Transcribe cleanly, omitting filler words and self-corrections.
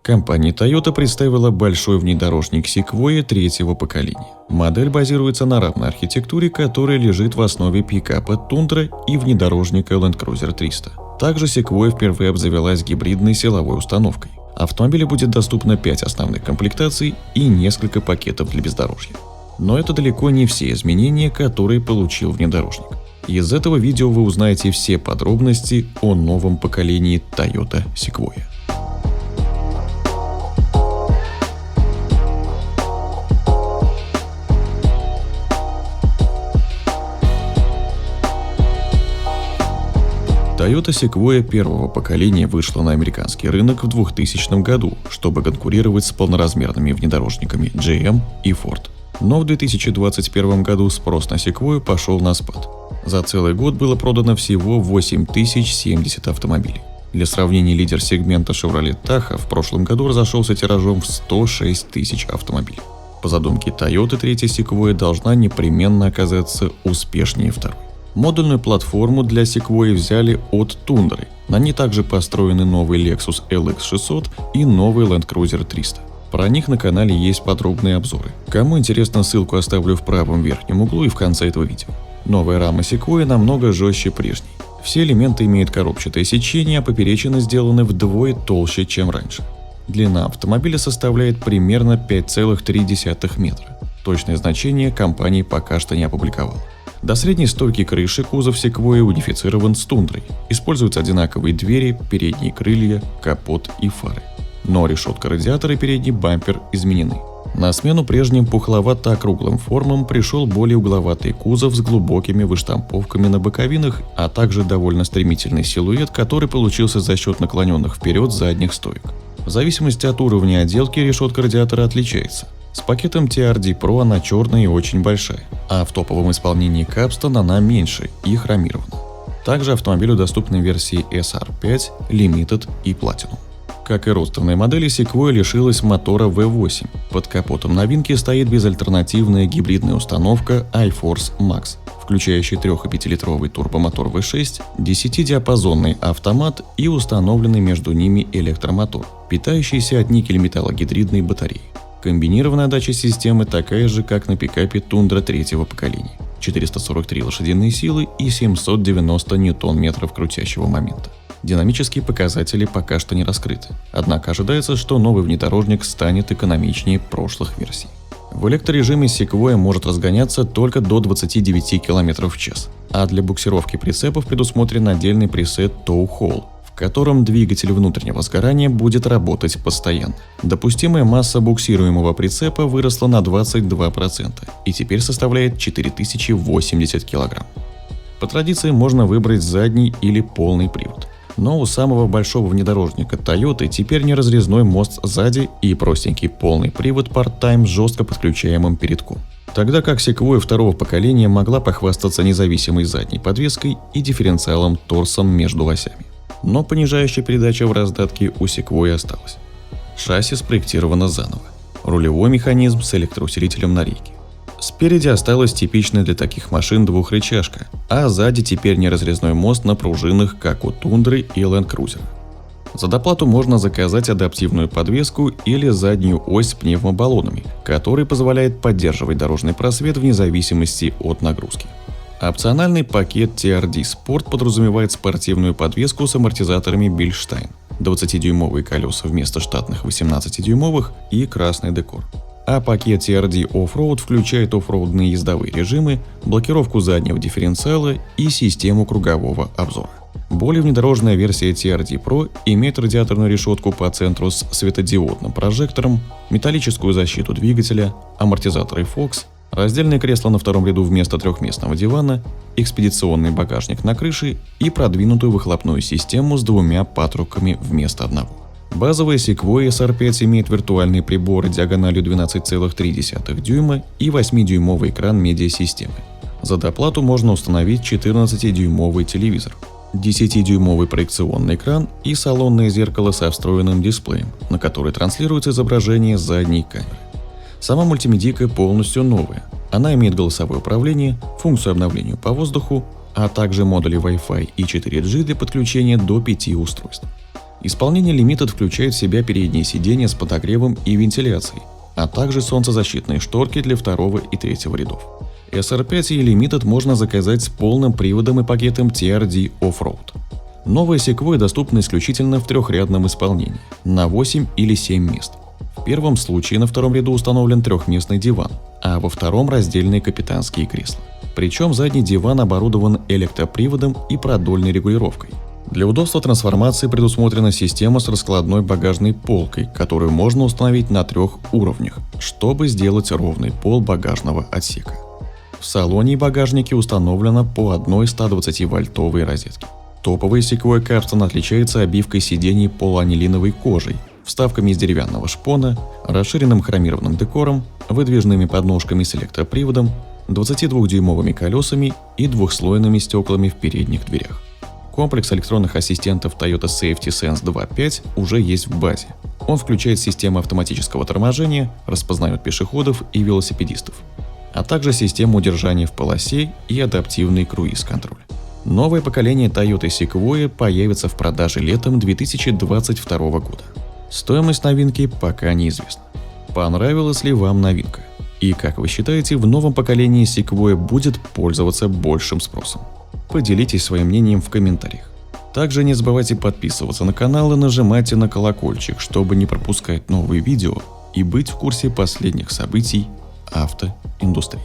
Компания Toyota представила большой внедорожник Sequoia третьего поколения. Модель базируется на равной архитектуре, которая лежит в основе пикапа Tundra и внедорожника Land Cruiser 300. Также Sequoia впервые обзавелась гибридной силовой установкой. В автомобиле будет доступно 5 основных комплектаций и несколько пакетов для бездорожья. Но это далеко не все изменения, которые получил внедорожник. Из этого видео вы узнаете все подробности о новом поколении Toyota Sequoia. Toyota Sequoia первого поколения вышла на американский рынок в 2000 году, чтобы конкурировать с полноразмерными внедорожниками GM и Ford. Но в 2021 году спрос на Sequoia пошел на спад. За целый год было продано всего 8070 автомобилей. Для сравнения, лидер сегмента Chevrolet Tahoe в прошлом году разошелся тиражом в 106 тысяч автомобилей. По задумке Toyota, третья Sequoia должна непременно оказаться успешнее второй. Модульную платформу для Sequoia взяли от Tundra. На ней также построены новый Lexus LX 600 и новый Land Cruiser 300. Про них на канале есть подробные обзоры. Кому интересно, ссылку оставлю в правом верхнем углу и в конце этого видео. Новая рама Sequoia намного жестче прежней. Все элементы имеют коробчатое сечение, а поперечины сделаны вдвое толще, чем раньше. Длина автомобиля составляет примерно 5,3 метра. Точное значение компания пока что не опубликовала. До средней стойки крыши кузов Sequoia унифицирован с Тундрой. Используются одинаковые двери, передние крылья, капот и фары. Но решетка радиатора и передний бампер изменены. На смену прежним пухловато-округлым формам пришел более угловатый кузов с глубокими выштамповками на боковинах, а также довольно стремительный силуэт, который получился за счет наклоненных вперед задних стоек. В зависимости от уровня отделки решетка радиатора отличается. С пакетом TRD Pro она черная и очень большая, а в топовом исполнении Capstan она меньше и хромирована. Также автомобилю доступны версии SR5, Limited и Platinum. Как и родственные модели, Sequoia лишилась мотора V8. Под капотом новинки стоит безальтернативная гибридная установка iForce Max, включающая 3- и 5-литровый турбомотор V6, 10-диапазонный автомат и установленный между ними электромотор, питающийся от никель-металлогидридной батареи. Комбинированная отдача системы такая же, как на пикапе Tundra третьего поколения. 443 лошадиные силы и 790 ньютон-метров крутящего момента. Динамические показатели пока что не раскрыты, однако ожидается, что новый внедорожник станет экономичнее прошлых версий. В электрорежиме Sequoia может разгоняться только до 29 км в час, а для буксировки прицепов предусмотрен отдельный пресет Tow Haul, в котором двигатель внутреннего сгорания будет работать постоянно. Допустимая масса буксируемого прицепа выросла на 22% и теперь составляет 4080 кг. По традиции можно выбрать задний или полный привод. Но у самого большого внедорожника Toyota теперь не разрезной мост сзади и простенький полный привод Part-Time с жестко подключаемым передком. Тогда как Sequoia второго поколения могла похвастаться независимой задней подвеской и дифференциалом торсом между осями. Но понижающая передача в раздатке у Sequoia осталась. Шасси спроектировано заново. Рулевой механизм с электроусилителем на рейке. Спереди осталась типичная для таких машин двухрычажка, а сзади теперь неразрезной мост на пружинах, как у Tundra и Land Cruiser. За доплату можно заказать адаптивную подвеску или заднюю ось с пневмобаллонами, который позволяет поддерживать дорожный просвет вне зависимости от нагрузки. Опциональный пакет TRD Sport подразумевает спортивную подвеску с амортизаторами Bilstein, 20-дюймовые колеса вместо штатных 18-дюймовых и красный декор. А пакет TRD Off-Road включает оффроудные ездовые режимы, блокировку заднего дифференциала и систему кругового обзора. Более внедорожная версия TRD Pro имеет радиаторную решетку по центру с светодиодным прожектором, металлическую защиту двигателя, амортизаторы Fox, раздельное кресло на втором ряду вместо трехместного дивана, экспедиционный багажник на крыше и продвинутую выхлопную систему с 2 патрубками вместо одного. Базовая Sequoia SR5 имеет виртуальные приборы диагональю 12,3 дюйма и 8-дюймовый экран медиасистемы. За доплату можно установить 14-дюймовый телевизор, 10-дюймовый проекционный экран и салонное зеркало со встроенным дисплеем, на который транслируется изображение задней камеры. Сама мультимедийка полностью новая. Она имеет голосовое управление, функцию обновления по воздуху, а также модули Wi-Fi и 4G для подключения до 5 устройств. Исполнение Limited включает в себя передние сиденья с подогревом и вентиляцией, а также солнцезащитные шторки для второго и третьего рядов. SR5 и Limited можно заказать с полным приводом и пакетом TRD Offroad. Новая Sequoia доступна исключительно в трехрядном исполнении, на 8 или 7 мест. В первом случае на втором ряду установлен трехместный диван, а во втором раздельные капитанские кресла. Причем задний диван оборудован электроприводом и продольной регулировкой. Для удобства трансформации предусмотрена система с раскладной багажной полкой, которую можно установить на 3 уровнях, чтобы сделать ровный пол багажного отсека. В салоне и багажнике установлено по одной 120-вольтовой розетке. Топовая Sequoia Capstan отличается обивкой сидений полуанилиновой кожей, вставками из деревянного шпона, расширенным хромированным декором, выдвижными подножками с электроприводом, 22-дюймовыми колесами и двухслойными стеклами в передних дверях. Комплекс электронных ассистентов Toyota Safety Sense 2.5 уже есть в базе. Он включает систему автоматического торможения, распознает пешеходов и велосипедистов, а также систему удержания в полосе и адаптивный круиз-контроль. Новое поколение Toyota Sequoia появится в продаже летом 2022 года. Стоимость новинки пока неизвестна. Понравилась ли вам новинка? И как вы считаете, в новом поколении Sequoia будет пользоваться большим спросом? Поделитесь своим мнением в комментариях. Также не забывайте подписываться на канал и нажимайте на колокольчик, чтобы не пропускать новые видео и быть в курсе последних событий автоиндустрии.